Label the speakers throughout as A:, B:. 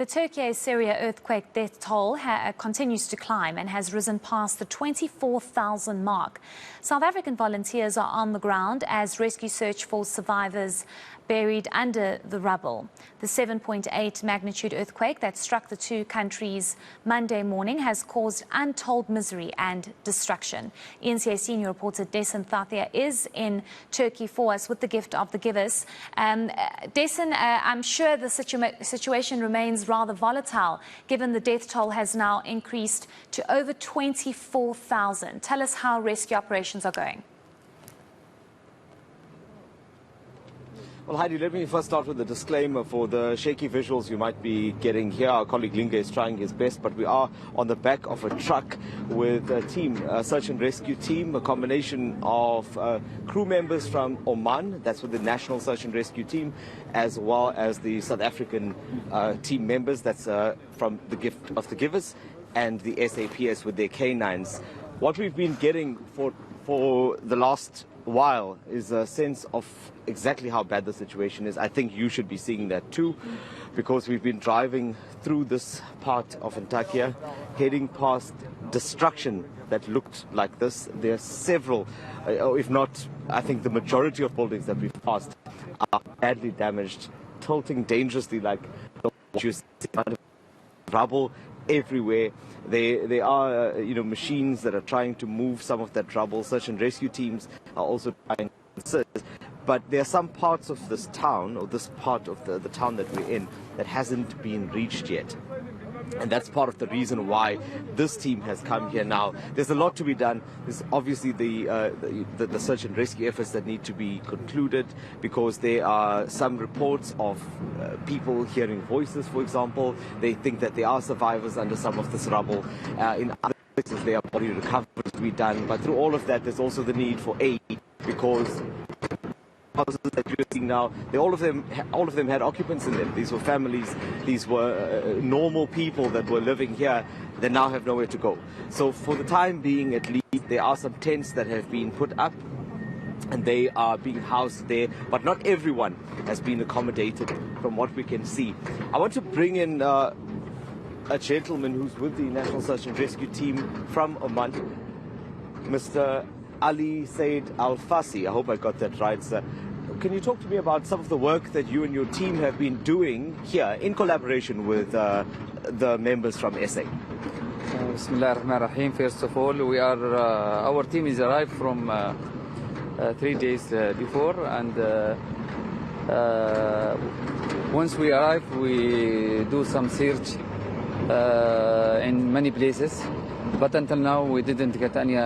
A: The Türkiye-Syria earthquake death toll continues to climb and has risen past the 24,000 mark. South African volunteers are on the ground as rescue search for survivors buried under the rubble. The 7.8 magnitude earthquake that struck the two countries Monday morning has caused untold misery and destruction. eNCA senior reporter Desin Thathia is in Turkey for us with the gift of the givers. Desin, I'm sure the situation remains rather volatile given the death toll has now increased to over 24,000. Tell us how rescue operations are going.
B: Well, Heidi, let me first start with a disclaimer for the shaky visuals you might be getting here. Our colleague Linga is trying his best, but we are on the back of a truck with a team, a search and rescue team, a combination of crew members from Oman, that's with the National Search and Rescue Team, as well as the South African team members, that's from the Gift of the Givers, and the SAPS with their canines. What we've been getting for the last while is a sense of exactly how bad the situation is. I think you should be seeing that too, because we've been driving through this part of eNCA, heading past destruction that looked like this. There are several, if not, I think the majority of buildings that we've passed are badly damaged, tilting dangerously like the rubble everywhere. There are machines that are trying to move some of that rubble. Search and rescue teams are also trying to assist. But there are some parts of this town, or this part of the town that we're in, that hasn't been reached yet. And that's part of the reason why this team has come here now. There's a lot to be done. There's obviously the search and rescue efforts that need to be concluded, because there are some reports of people hearing voices, for example. They think that there are survivors under some of this rubble. In other places, there are body recovery to be done. But through all of that, there's also the need for aid, because houses that you're seeing now, all of them had occupants in them. These were families, these were normal people that were living here. They now have nowhere to go. So for the time being, at least, there are some tents that have been put up, and they are being housed there, but not everyone has been accommodated from what we can see. I want to bring in a gentleman who's with the National Search and Rescue Team from Oman, Mr. Ali Said Al-Fasi. I hope I got that right, sir. Can you talk to me about some of the work that you and your team have been doing here in collaboration with the members from SA?
C: Bismillah ar-Rahman ar-Rahim. First of all, our team is arrived from 3 days before, and once we arrive, we do some search in many places, but until now we didn't get any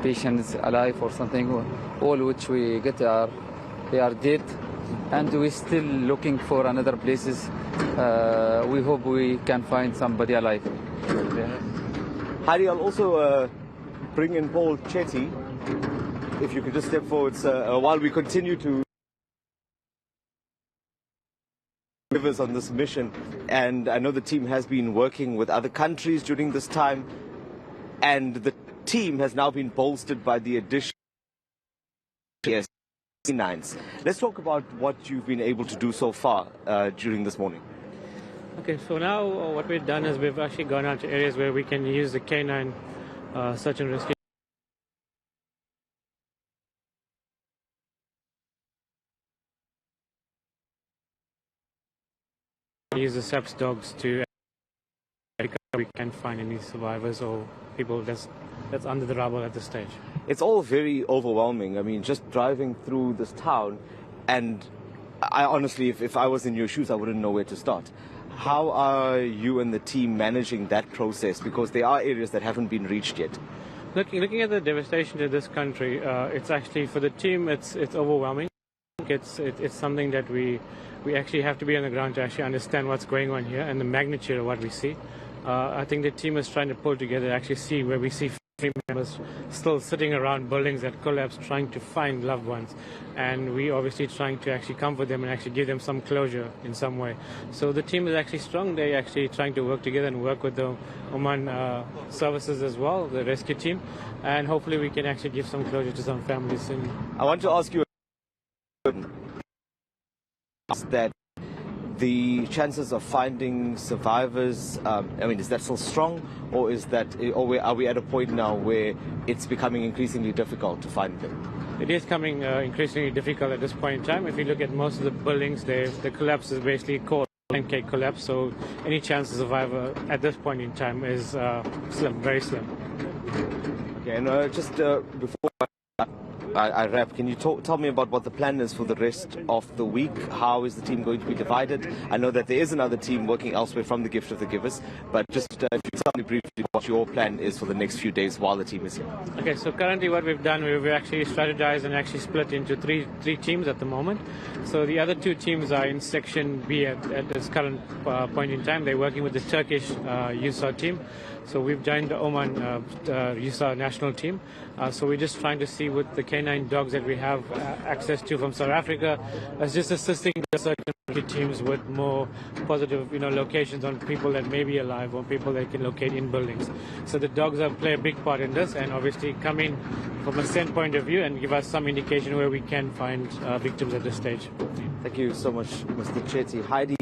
C: patients alive or something. All which we get they are dead, and we're still looking for another places. We hope we can find somebody alive.
B: Heidi, I'll also bring in Paul Chetty. If you could just step forward, sir, while we continue to give us on this mission. And I know the team has been working with other countries during this time, and the team has now been bolstered by the addition of canines. Let's talk about what you've been able to do so far during this morning.
D: Okay, so now what we've done is we've actually gone out to areas where we can use the canine search and rescue. Use the SAPS dogs to we can find any survivors or people that's under the rubble at this stage.
B: It's all very overwhelming. I mean, just driving through this town, and I honestly, if I was in your shoes, I wouldn't know where to start. How are you and the team managing that process? Because there are areas that haven't been reached yet.
D: Looking at the devastation to this country, it's actually, for the team, it's overwhelming. It's something that we actually have to be on the ground to actually understand what's going on here and the magnitude of what we see. I think the team is trying to pull together to actually see where we see family members still sitting around buildings that collapsed, trying to find loved ones. And we obviously trying to actually comfort them and actually give them some closure in some way. So the team is actually strong. They're actually trying to work together and work with the Oman services as well, the rescue team. And hopefully we can actually give some closure to some families soon.
B: I want to ask you that the chances of finding survivors, is that still strong, or are we at a point now where it's becoming increasingly difficult to find them?
D: It is coming increasingly difficult at this point in time. If you look at most of the buildings, the collapse is basically called eNCA collapse, so any chance of survival at this point in time is slim, very slim.
B: Okay, and just before I wrap, can you tell me about what the plan is for the rest of the week? How is the team going to be divided? I know that there is another team working elsewhere from the Gift of the Givers, but just if you tell me briefly what your plan is for the next few days while the team is here.
D: Okay, so currently what we've done, we've actually strategized and actually split into three teams at the moment. So the other two teams are in Section B at this current point in time. They're working with the Turkish USAR team. So we've joined the Oman USAR national team. So we're just trying to see with the canine dogs that we have access to from South Africa, as just assisting the certain teams with more positive, locations on people that may be alive or people that can locate in buildings. So the dogs play a big part in this, and obviously come in from a scent point of view and give us some indication where we can find victims at this stage.
B: Thank you so much, Mr. Chetty. Heidi,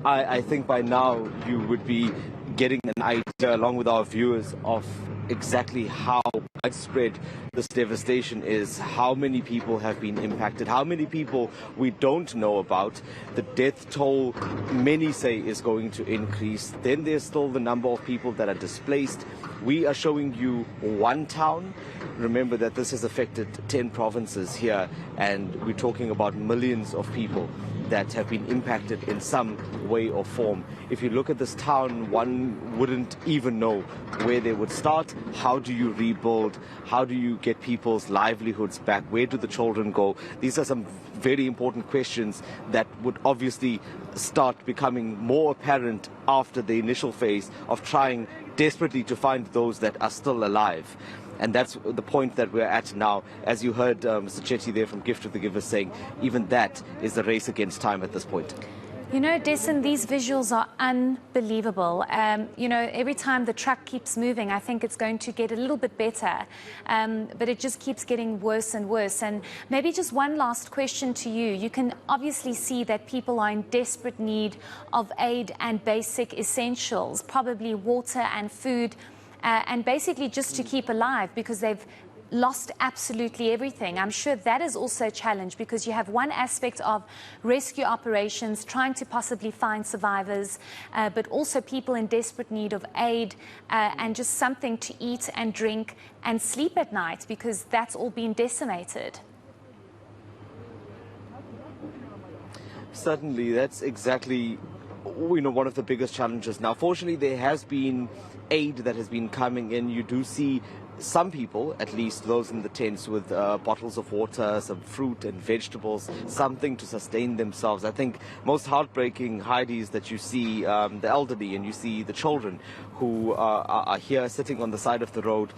B: I think by now you would be getting an idea, along with our viewers, of exactly how widespread this devastation is, how many people have been impacted, how many people we don't know about. The death toll, many say, is going to increase. Then there's still the number of people that are displaced. We are showing you one town. Remember that this has affected 10 provinces here, and we're talking about millions of people that have been impacted in some way or form. If you look at this town, one wouldn't even know where they would start. How do you rebuild? How do you get people's livelihoods back? Where do the children go? These are some very important questions that would obviously start becoming more apparent after the initial phase of trying desperately to find those that are still alive. And that's the point that we're at now. As you heard Mr. Chetty there from Gift of the Givers saying, even that is a race against time at this point.
A: Dessen, these visuals are unbelievable. Every time the truck keeps moving, I think it's going to get a little bit better, but it just keeps getting worse and worse. And maybe just one last question to you. You can obviously see that people are in desperate need of aid and basic essentials, probably water and food, and basically just to keep alive, because they've lost absolutely everything. I'm sure that is also a challenge, because you have one aspect of rescue operations trying to possibly find survivors, but also people in desperate need of aid and just something to eat and drink and sleep at night, because that's all been decimated.
B: Certainly, that's exactly one of the biggest challenges. Now, fortunately, there has been aid that has been coming in. You do see some people, at least those in the tents, with bottles of water, some fruit and vegetables, something to sustain themselves. I think most heartbreaking, Heidi, is that you see the elderly and you see the children who are here sitting on the side of the road.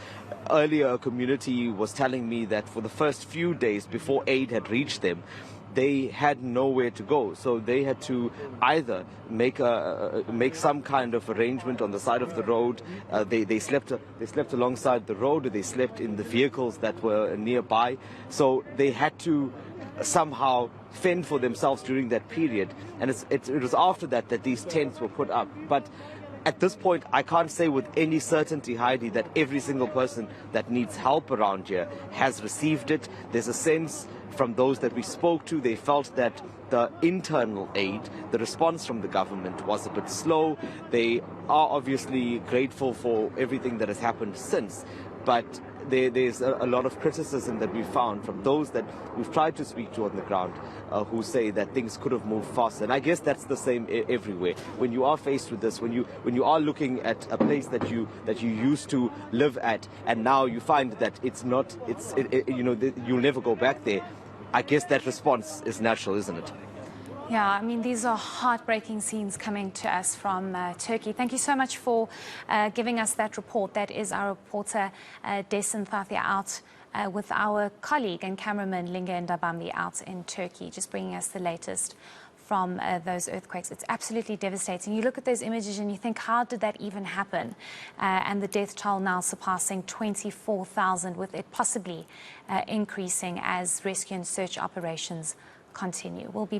B: Earlier, a community was telling me that for the first few days before aid had reached them, they had nowhere to go, so they had to either make some kind of arrangement on the side of the road. They slept alongside the road, or they slept in the vehicles that were nearby. So they had to somehow fend for themselves during that period, and it was after that these tents were put up. But at this point, I can't say with any certainty, Heidi, that every single person that needs help around here has received it. There's a sense from those that we spoke to, they felt that the internal aid, the response from the government, was a bit slow. They are obviously grateful for everything that has happened since, but there's a lot of criticism that we found from those that we've tried to speak to on the ground, who say that things could have moved faster. And I guess that's the same everywhere. When you are faced with this, when you are looking at a place that you used to live at, and now you find that you'll never go back there, I guess that response is natural, isn't it?
A: Yeah, I mean, these are heartbreaking scenes coming to us from Turkey. Thank you so much for giving us that report. That is our reporter, Desin Thathia, out with our colleague and cameraman, Linga Ndabambi, out in Turkey, just bringing us the latest from those earthquakes. It's absolutely devastating. You look at those images and you think, how did that even happen? And the death toll now surpassing 24,000, with it possibly increasing as rescue and search operations continue. We'll be